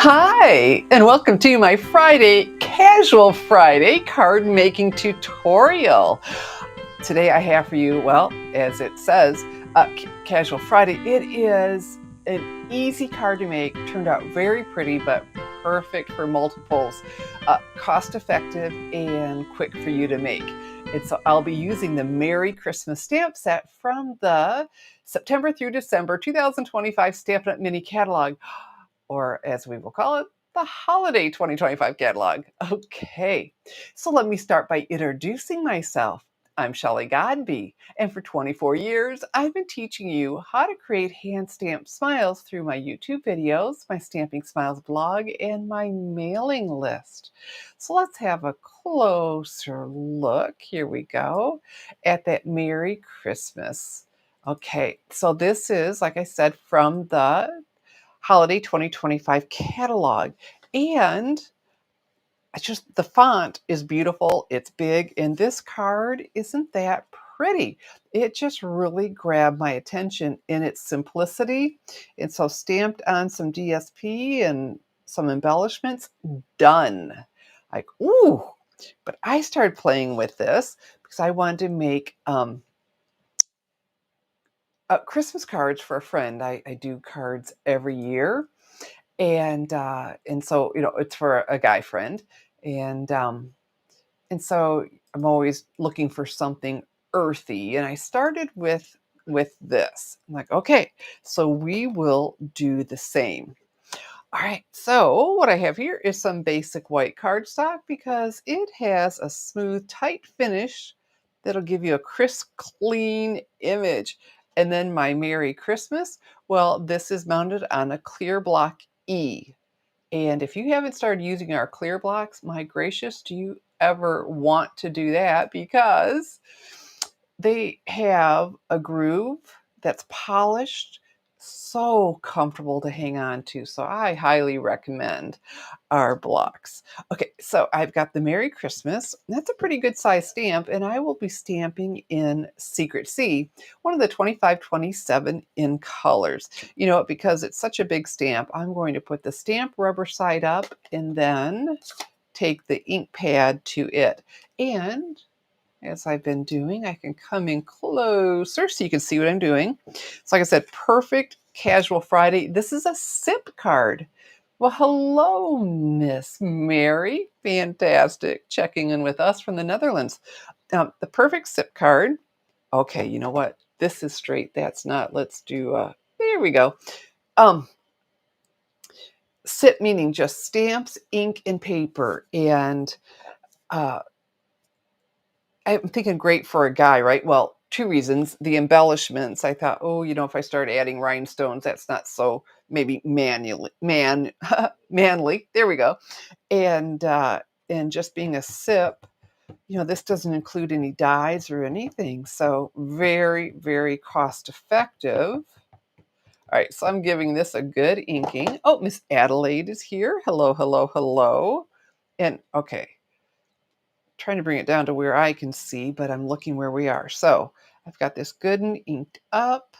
Hi, and welcome to my Casual Friday card making tutorial. Today I have for you, well, as it says, Casual Friday. It is an easy card to make, turned out very pretty, but perfect for multiples, cost effective and quick for you to make. And so I'll be using the Merry Christmas Stamp Set from the September through December 2025 Stampin' Up! Mini Catalog, or as we will call it, the Holiday 2025 Catalog. Okay, so let me start by introducing myself. I'm Shelley Godby, and for 24 years, I've been teaching you how to create hand-stamped smiles through my YouTube videos, my Stamping Smiles blog, and my mailing list. So let's have a closer look, here we go, at that Merry Christmas. Okay, so this is, like I said, from the Holiday 2025 catalog. And it's just the font is beautiful, it's big, and this card isn't that pretty. It just really grabbed my attention in its simplicity. And so stamped on some DSP and some embellishments, done. Like, ooh. But I started playing with this because I wanted to make Christmas cards for a friend. I do cards every year, and so, it's for a guy friend, and and so I'm always looking for something earthy, and I started with this. I'm like, okay, so we will do the same. All right, so what I have here is some basic white cardstock because it has a smooth, tight finish that'll give you a crisp, clean image. And then my Merry Christmas, well, this is mounted on a clear block E. And if you haven't started using our clear blocks, my gracious, do you ever want to do that? Because they have a groove that's polished, so comfortable to hang on to. So I highly recommend our blocks. Okay, so I've got the Merry Christmas. That's a pretty good size stamp, and I will be stamping in Secret C, one of the 2527 in colors. Because it's such a big stamp, I'm going to put the stamp rubber side up and then take the ink pad to it. And as I've been doing, I can come in closer so you can see what I'm doing. So like I said, perfect Casual Friday. This is a SIP card. Well, hello, Miss Mary. Fantastic. Checking in with us from the Netherlands. The perfect SIP card. Okay, you know what? This is straight. That's not. Let's do, there we go. SIP meaning just stamps, ink, and paper. And uh, I'm thinking great for a guy, right? Well, two reasons. The embellishments. I thought, oh, if I start adding rhinestones, that's not so maybe manly. There we go. And just being a sip, this doesn't include any dyes or anything. So very, very cost effective. All right, so I'm giving this a good inking. Oh, Miss Adelaide is here. Hello, hello, hello. And okay, trying to bring it down to where I can see, but I'm looking where we are. So I've got this good and inked up,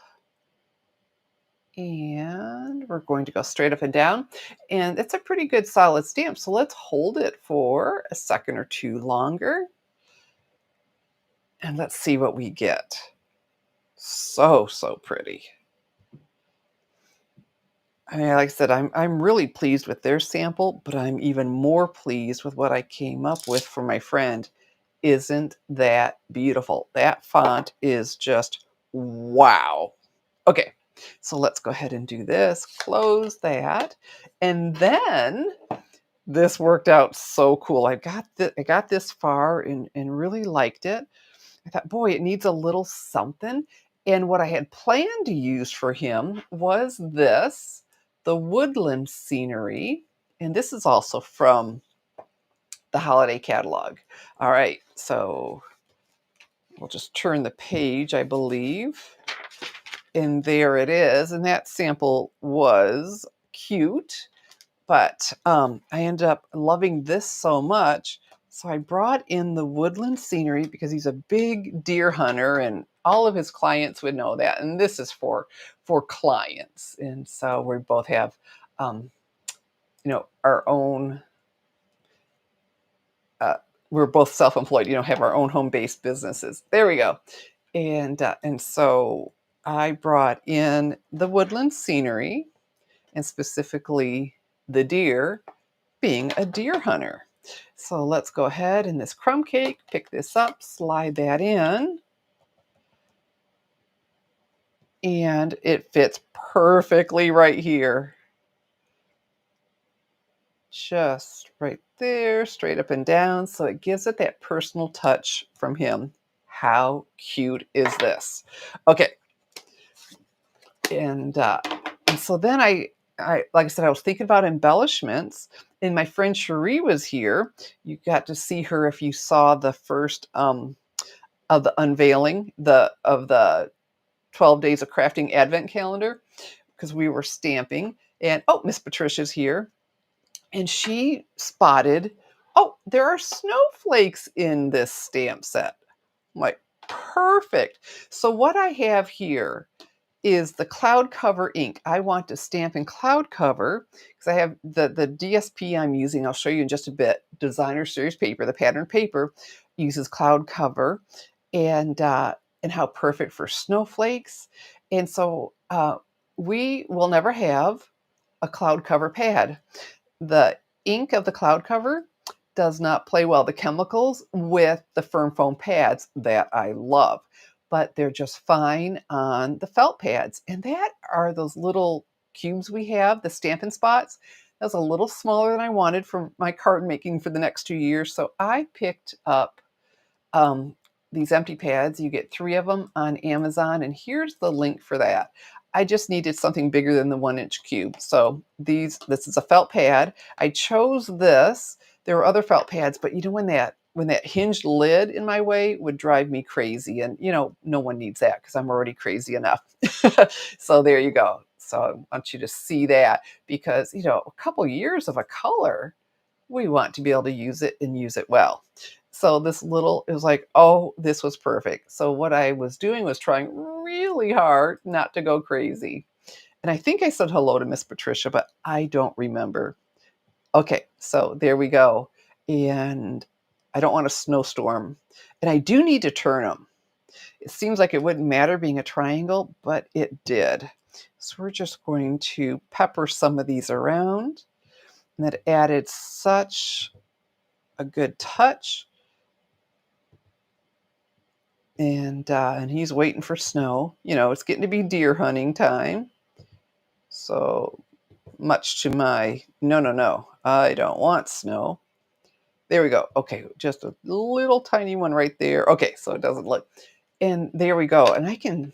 and we're going to go straight up and down. And it's a pretty good solid stamp. So let's hold it for a second or two longer. And let's see what we get. So, so pretty. I mean, like I said, I'm really pleased with their sample, but I'm even more pleased with what I came up with for my friend. Isn't that beautiful? That font is just wow. Okay, so let's go ahead and do this. Close that. And then this worked out so cool. I got this far and really liked it. I thought, boy, it needs a little something. And what I had planned to use for him was this, the Woodland Scenery. And this is also from the holiday catalog. All right, so we'll just turn the page, I believe. And there it is. And that sample was cute, but I ended up loving this so much. So I brought in the Woodland Scenery because he's a big deer hunter and all of his clients would know that. And this is for clients. And so we both have our own, we're both self-employed, have our own home-based businesses. There we go. And so I brought in the woodland scenery, and specifically the deer, being a deer hunter. So let's go ahead and this crumb cake, pick this up, slide that in, and it fits perfectly right here. Just right there, straight up and down. So it gives it that personal touch from him. How cute is this? Okay. And so then I like I said, I was thinking about embellishments, and my friend Cherie was here. You got to see her if you saw the first of the unveiling of the 12 Days of Crafting Advent Calendar, because we were stamping. And oh, Miss Patricia's here. And she spotted, oh, there are snowflakes in this stamp set. I'm like, perfect. So what I have here is the cloud cover ink. I want to stamp in cloud cover because I have the DSP I'm using. I'll show you in just a bit. Designer series paper, the pattern paper, uses cloud cover, and how perfect for snowflakes. And so we will never have a cloud cover pad. The ink of the cloud cover does not play well, the chemicals, with the firm foam pads that I love, but they're just fine on the felt pads. And that are those little cubes we have, the Stampin' Spots. That's a little smaller than I wanted for my card making for the next 2 years. So I picked up these empty pads. You get 3 of them on Amazon, and here's the link for that. I just needed something bigger than the 1-inch cube. So this is a felt pad. I chose this. There were other felt pads, but when that hinged lid in my way would drive me crazy, and no one needs that because I'm already crazy enough. So there you go. So I want you to see that, because a couple years of a color, we want to be able to use it and use it well. So it was like, oh, this was perfect. So what I was doing was trying really hard not to go crazy. And I think I said hello to Miss Patricia, but I don't remember. Okay, so there we go. And I don't want a snowstorm. And I do need to turn them. It seems like it wouldn't matter being a triangle, but it did. So we're just going to pepper some of these around. And that added such a good touch. And he's waiting for snow. It's getting to be deer hunting time. So much to my, no, I don't want snow. There we go. Okay, just a little tiny one right there. Okay, so it doesn't look. And there we go. And I can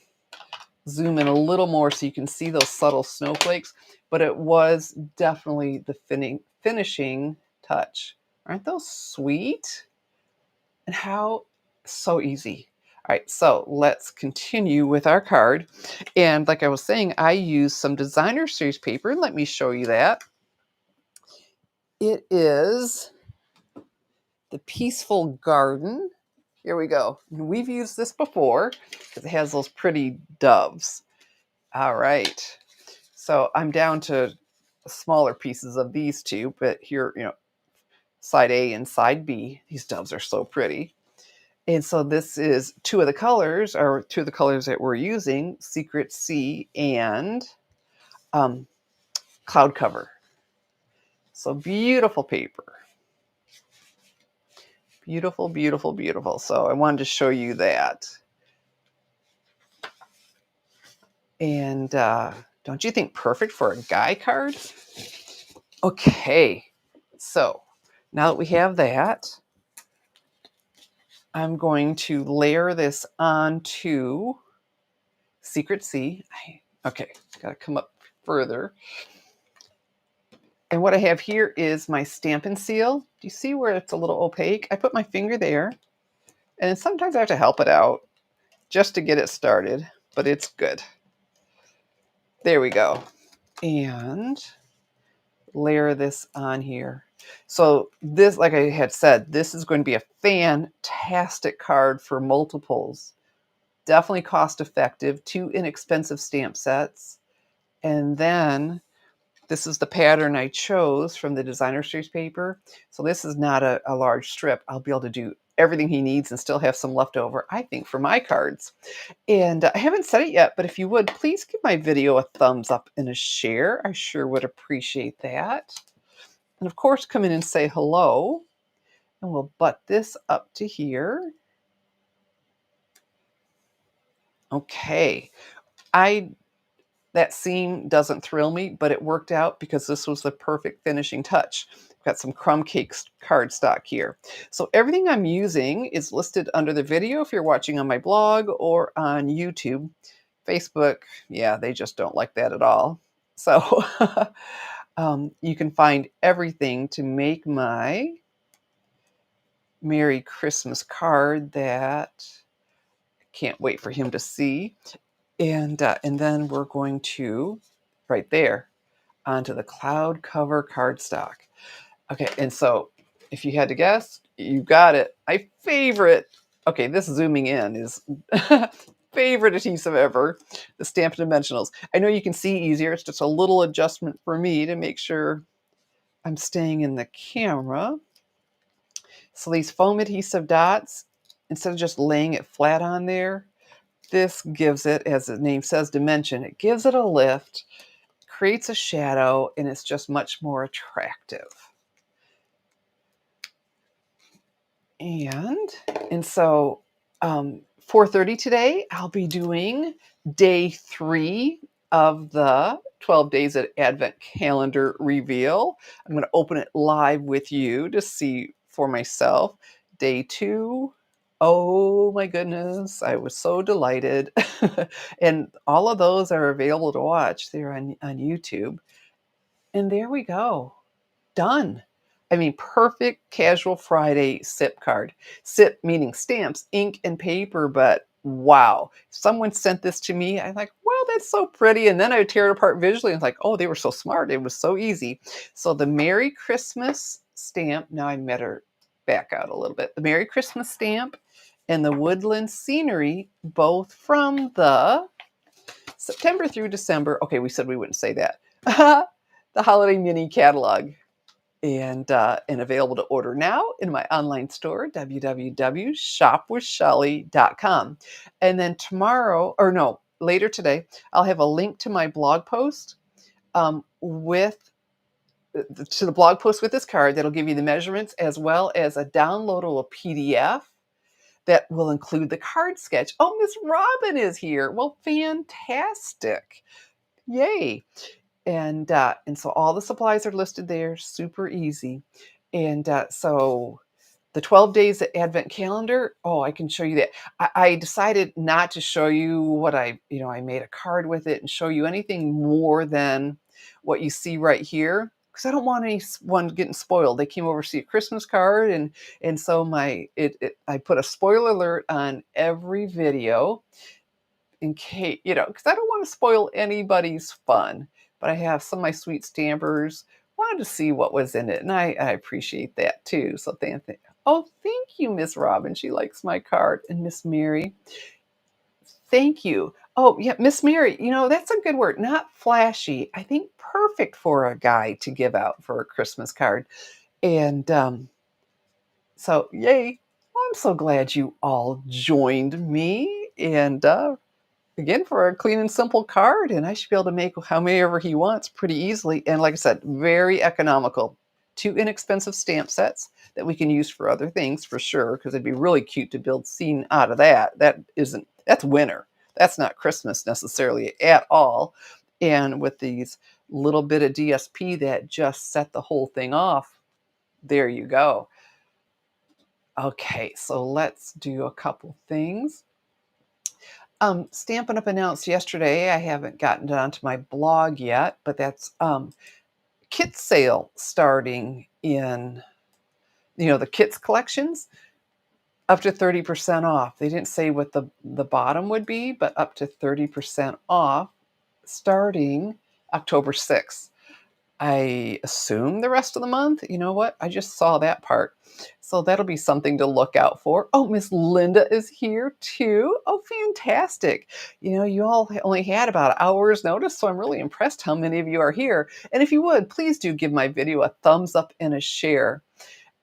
zoom in a little more so you can see those subtle snowflakes. But it was definitely the finishing touch. Aren't those sweet? And how so easy. All right, so let's continue with our card. And like I was saying, I used some designer series paper, and let me show you that. It is the Peaceful Garden. Here we go. We've used this before because it has those pretty doves. All right. So I'm down to smaller pieces of these two, but here, side A and side B, these doves are so pretty. And so this is two of the colors that we're using, Secret Sea and Cloud Cover. So beautiful paper. Beautiful, beautiful, beautiful. So I wanted to show you that. And don't you think perfect for a guy card? Okay, so now that we have that, I'm going to layer this onto Secret Sea. Okay, got to come up further. And what I have here is my Stampin' Seal. Do you see where it's a little opaque? I put my finger there, and sometimes I have to help it out just to get it started, but it's good. There we go. And layer this on here. So this, like I had said, this is going to be a fantastic card for multiples. Definitely cost effective, 2 inexpensive stamp sets. And then This is the pattern I chose from the designer series paper. So this is not a large strip. I'll be able to do everything he needs and still have some left over, I think, for my cards. And I haven't said it yet, but if you would, please give my video a thumbs up and a share. I sure would appreciate that. And of course, come in and say hello. And we'll butt this up to here. Okay. That seam doesn't thrill me, but it worked out because this was the perfect finishing touch. I've got some crumb cake cardstock here. So everything I'm using is listed under the video if you're watching on my blog or on YouTube. Facebook, yeah, they just don't like that at all. So you can find everything to make my Merry Christmas card that I can't wait for him to see. And then we're going to, right there, onto the cloud cover cardstock. Okay, and so if you had to guess, you got it. My favorite, okay, this zooming in is favorite adhesive ever, the Stampin' Dimensionals. I know you can see easier. It's just a little adjustment for me to make sure I'm staying in the camera. So these foam adhesive dots, instead of just laying it flat on there, this gives it, as the name says, dimension. It gives it a lift, creates a shadow, and it's just much more attractive. And so 4:30 today, I'll be doing day 3 of the 12 Days at Advent calendar reveal. I'm going to open it live with you to see for myself. Day 2, oh my goodness, I was so delighted. And all of those are available to watch there on YouTube. And there we go. Done. I mean, perfect casual Friday SIP card. SIP meaning stamps, ink, and paper, but wow. Someone sent this to me. I'm like, wow, that's so pretty. And then I would tear it apart visually and like, oh, they were so smart. It was so easy. So the Merry Christmas stamp, now I better back out a little bit. The Merry Christmas stamp and the Woodland Scenery, both from the September through December. Okay, we said we wouldn't say that. The Holiday Mini Catalog. And available to order now in my online store, www.shopwithshelly.com. And then tomorrow, or no, later today, I'll have a link to my blog post with to the blog post with this card that'll give you the measurements as well as a downloadable PDF that will include the card sketch. Oh, Miss Robin is here. Well, fantastic. Yay. And so all the supplies are listed there, super easy. And so the 12 days Advent calendar, oh, I can show you that. I decided not to show you what I made a card with it and show you anything more than what you see right here. Because I don't want anyone getting spoiled. They came over to see a Christmas card, and so I put a spoiler alert on every video in case, because I don't want to spoil anybody's fun. But I have some of my sweet stampers wanted to see what was in it, and I appreciate that too. So thank you, Miss Robin. She likes my card, and Miss Mary. Thank you. Oh yeah, Miss Mary. That's a good word. Not flashy. I think perfect for a guy to give out for a Christmas card, and so yay. Well, I'm so glad you all joined me, and again, for a clean and simple card, and I should be able to make however he wants pretty easily. And like I said, very economical. 2 inexpensive stamp sets that we can use for other things for sure, because it'd be really cute to build scene out of that. That's winter. That's not Christmas necessarily at all. And with these little bit of DSP that just set the whole thing off, there you go. Okay, so let's do a couple things. Stampin' Up! Announced yesterday, I haven't gotten it onto my blog yet, but that's kit sale starting in, the kits collections, up to 30% off. They didn't say what the bottom would be, but up to 30% off starting October 6th. I assume the rest of the month. You know what? I just saw that part. So that'll be something to look out for. Oh, Miss Linda is here too. Oh, fantastic. You all only had about an hour's notice, so I'm really impressed how many of you are here. And if you would, please do give my video a thumbs up and a share.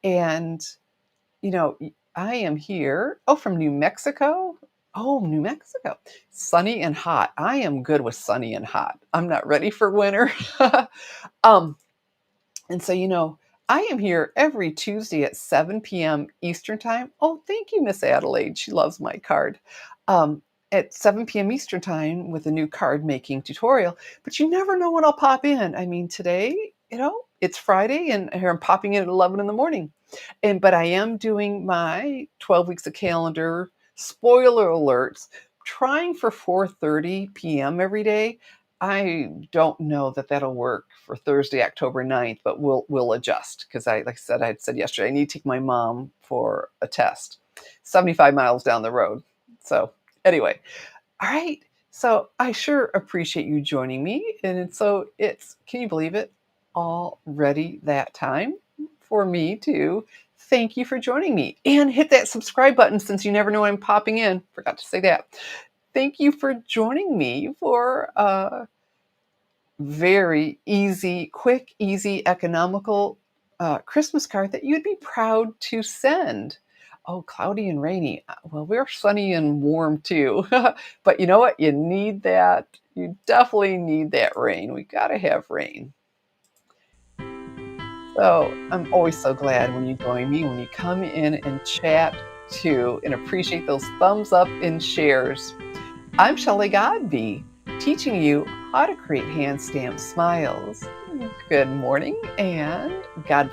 And, I am here. Oh, from New Mexico. Oh, New Mexico. Sunny and hot. I am good with sunny and hot. I'm not ready for winter. um, and so, I am here every Tuesday at 7 p.m. Eastern Time. Oh, thank you, Miss Adelaide. She loves my card. Um, at 7 p.m. Eastern Time with a new card making tutorial. But you never know when I'll pop in. I mean, today, it's Friday and here I'm popping in at 11 in the morning. But I am doing my 12 weeks of calendar spoiler alerts, trying for 4:30 p.m. every day. I don't know that that'll work for Thursday, October 9th, but we'll adjust because like I said, I had said yesterday, I need to take my mom for a test, 75 miles down the road. So anyway, all right. So I sure appreciate you joining me. And so can you believe it? Already that time for me to thank you for joining me and hit that subscribe button since you never know when I'm popping in. Forgot to say that. Thank you for joining me for very easy, quick, easy, economical Christmas card that you'd be proud to send. Oh, cloudy and rainy. Well, we're sunny and warm too. But you know what? You need that. You definitely need that rain. We got to have rain. So I'm always so glad when you join me, when you come in and chat too, and appreciate those thumbs up and shares. I'm Shelley Godby, teaching you how to create hand stamped smiles. Good morning and God